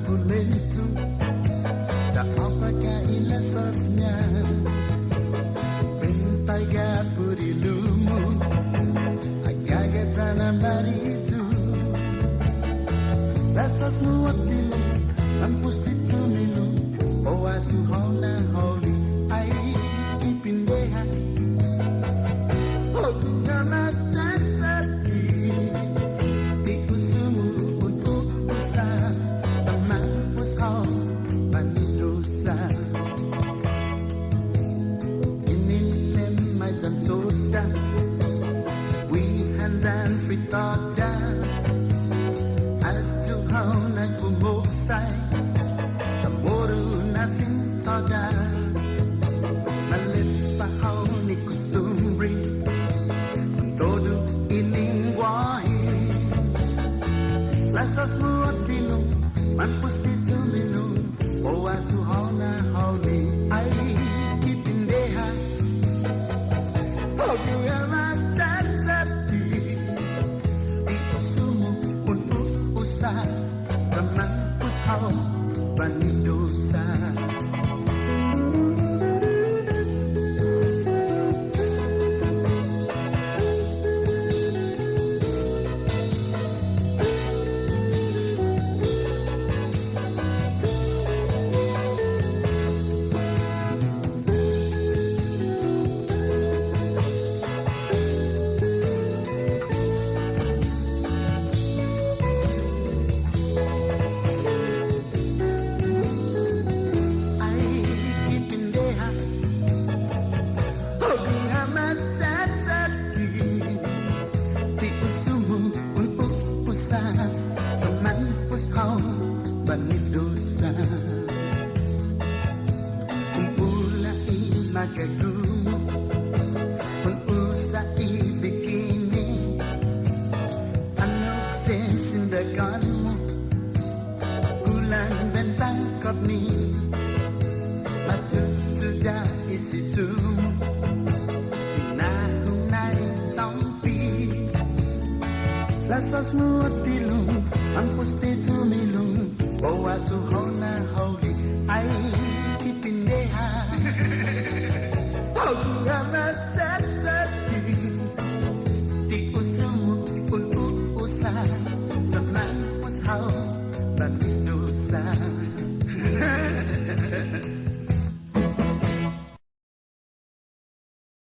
bulento sa pagkailasasnya Pentaiga purilumu Agagatan ang barito Lasasmu at dilong Ang pusti tumilong Oasuhaw na holi Ay ipindeha Huwag na magdasati Di usumu untuk usah Sama ushaw Panidosa Inilim may tantoda Wihandan fritoda At suhaw nagbumoksay Chamoro na sintoda Malit pahaw ni costumbre Con todo el lenguaje Lasas mo at dilong Mampus dito minong O asuhaw na hawli Ay ipindeha Huwag nga magdasati Di usumo untuk usah Sama ushaw Panidosa Panidosa Kumpulai magagumo Kung usai bikini Anok sesindagan mo Kulang dan tangkap ni Matutuda isisumo Inahunay tampi Lasas mo at dilong Ang pusti tumilong Oasuhaw na hawli ay ipindeha Huwag nga magdasati Di usumo kung uusa Sa mga ushaw Panidosa